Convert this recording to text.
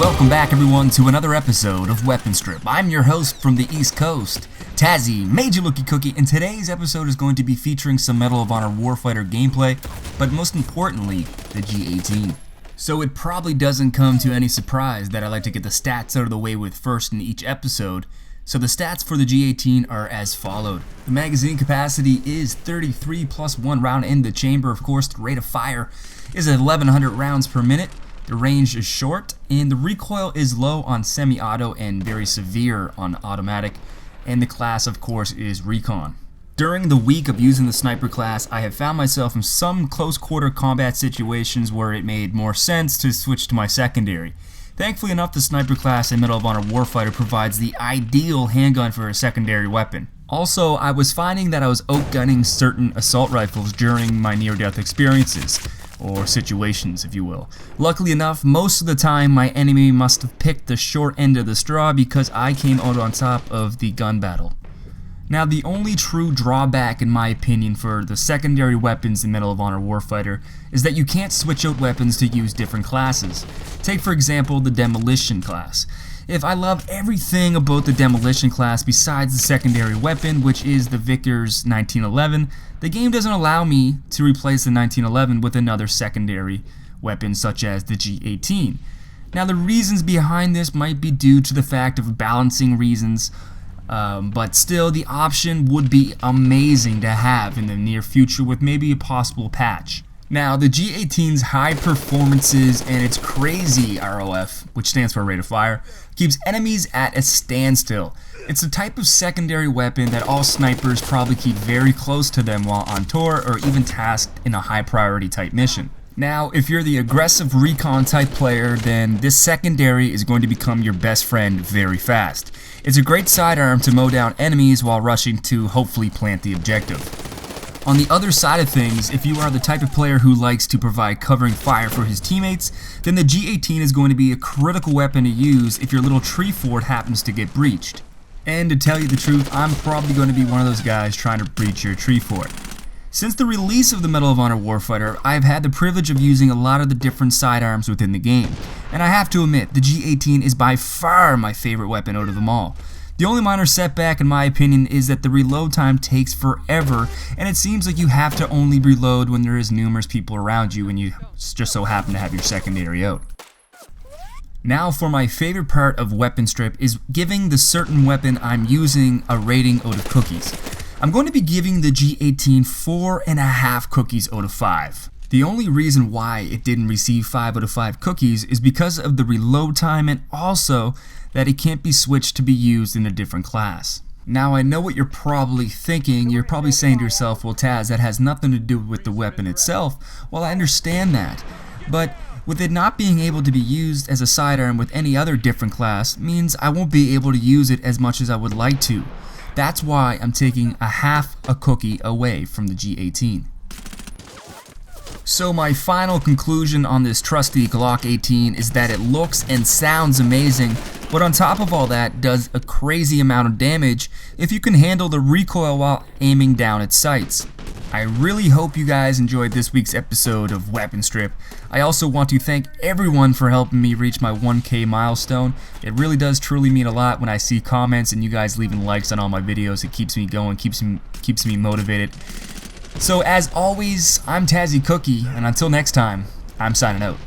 Welcome back everyone to another episode of Weapon Strip. I'm your host from the East Coast, Tazzy, Major Lookie Cookie, and today's episode is going to be featuring some Medal of Honor Warfighter gameplay, but most importantly, the G18. So it probably doesn't come to any surprise that I like to get the stats out of the way with first in each episode. So the stats for the G18 are as followed. The magazine capacity is 33 plus 1 round in the chamber. Of course, the rate of fire is 1100 rounds per minute. The range is short, and the recoil is low on semi-auto and very severe on automatic, and the class of course is recon. During the week of using the sniper class, I have found myself in some close quarter combat situations where it made more sense to switch to my secondary. Thankfully enough, the sniper class in Medal of Honor Warfighter provides the ideal handgun for a secondary weapon. Also, I was finding that I was outgunning certain assault rifles during my near-death experiences, or situations if you will. Luckily enough, most of the time my enemy must have picked the short end of the straw because I came out on top of the gun battle. Now the only true drawback in my opinion for the secondary weapons in Medal of Honor Warfighter is that you can't switch out weapons to use different classes. Take for example the Demolition class. If I love everything about the Demolition class besides the secondary weapon, which is the Vickers 1911, the game doesn't allow me to replace the 1911 with another secondary weapon such as the G18. Now the reasons behind this might be due to the fact of balancing reasons, but still the option would be amazing to have in the near future with maybe a possible patch. Now, the G18's high performances and its crazy ROF, which stands for rate of fire, keeps enemies at a standstill. It's a type of secondary weapon that all snipers probably keep very close to them while on tour or even tasked in a high priority type mission. Now, if you're the aggressive recon type player, then this secondary is going to become your best friend very fast. It's a great sidearm to mow down enemies while rushing to hopefully plant the objective. On the other side of things, if you are the type of player who likes to provide covering fire for his teammates, then the G18 is going to be a critical weapon to use if your little tree fort happens to get breached. And to tell you the truth, I'm probably going to be one of those guys trying to breach your tree fort. Since the release of the Medal of Honor Warfighter, I've had the privilege of using a lot of the different sidearms within the game. And I have to admit, the G18 is by far my favorite weapon out of them all. The only minor setback in my opinion is that the reload time takes forever, and it seems like you have to only reload when there is numerous people around you and you just so happen to have your secondary out. Now for my favorite part of Weapon Strip is giving the certain weapon I'm using a rating out of cookies. I'm going to be giving the G18 4.5 cookies out of 5. The only reason why it didn't receive 5 out of 5 cookies is because of the reload time and also that it can't be switched to be used in a different class. Now I know what you're probably thinking. You're probably saying to yourself, well Taz, that has nothing to do with the weapon itself. Well, I understand that, but with it not being able to be used as a sidearm with any other different class means I won't be able to use it as much as I would like to. That's why I'm taking a half a cookie away from the G18. So my final conclusion on this trusty Glock 18 is that it looks and sounds amazing, but on top of all that does a crazy amount of damage if you can handle the recoil while aiming down its sights. I really hope you guys enjoyed this week's episode of Weapon Strip. I also want to thank everyone for helping me reach my 1K milestone. It really does truly mean a lot when I see comments and you guys leaving likes on all my videos. It keeps me going, keeps me motivated. So as always, I'm Tazzy Cookie, and until next time, I'm signing out.